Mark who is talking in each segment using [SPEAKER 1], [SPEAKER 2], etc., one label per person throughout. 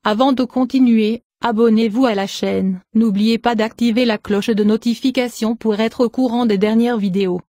[SPEAKER 1] Avant de continuer, abonnez-vous à la chaîne. N'oubliez pas d'activer la cloche de notification pour être au courant des dernières vidéos.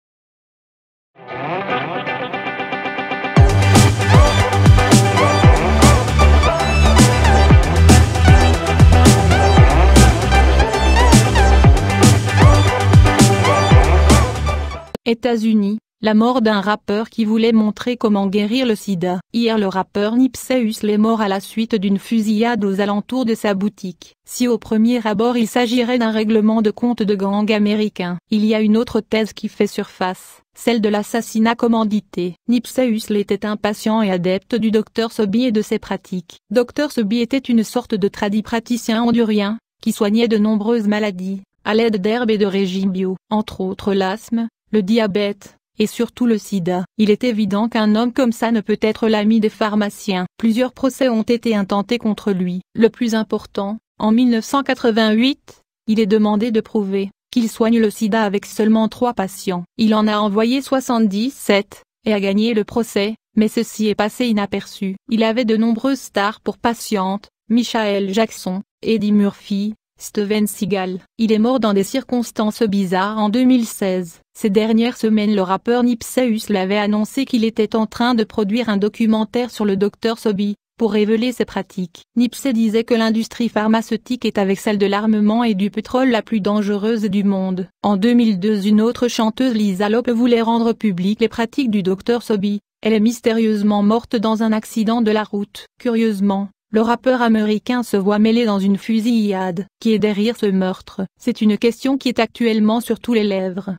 [SPEAKER 1] États-Unis, la mort d'un rappeur qui voulait montrer comment guérir le sida. Hier le rappeur Nipsey Hussle est mort à la suite d'une fusillade aux alentours de sa boutique. Si au premier abord il s'agirait d'un règlement de compte de gang américain, il y a une autre thèse qui fait surface, celle de l'assassinat commandité. Nipsey Hussle était un patient et adepte du Dr Sebi et de ses pratiques. Dr Sebi était une sorte de tradipraticien hondurien, qui soignait de nombreuses maladies, à l'aide d'herbes et de régimes bio, entre autres l'asthme, le diabète, et surtout le sida. Il est évident qu'un homme comme ça ne peut être l'ami des pharmaciens. Plusieurs procès ont été intentés contre lui. Le plus important, en 1988, il est demandé de prouver qu'il soigne le sida avec seulement 3 patients. Il en a envoyé 77, et a gagné le procès, mais ceci est passé inaperçu. Il avait de nombreuses stars pour patientes, Michael Jackson, Eddie Murphy, Steven Seagal. Il est mort dans des circonstances bizarres en 2016. Ces dernières semaines le rappeur Nipsey Hussle avait annoncé qu'il était en train de produire un documentaire sur le Dr Sebi, pour révéler ses pratiques. Nipsey disait que l'industrie pharmaceutique est avec celle de l'armement et du pétrole la plus dangereuse du monde. En 2002 une autre chanteuse Lisa Lope voulait rendre publiques les pratiques du Dr Sebi. Elle est mystérieusement morte dans un accident de la route. Curieusement, le rappeur américain se voit mêlé dans une fusillade. Qui est derrière ce meurtre? C'est une question qui est actuellement sur tous les lèvres.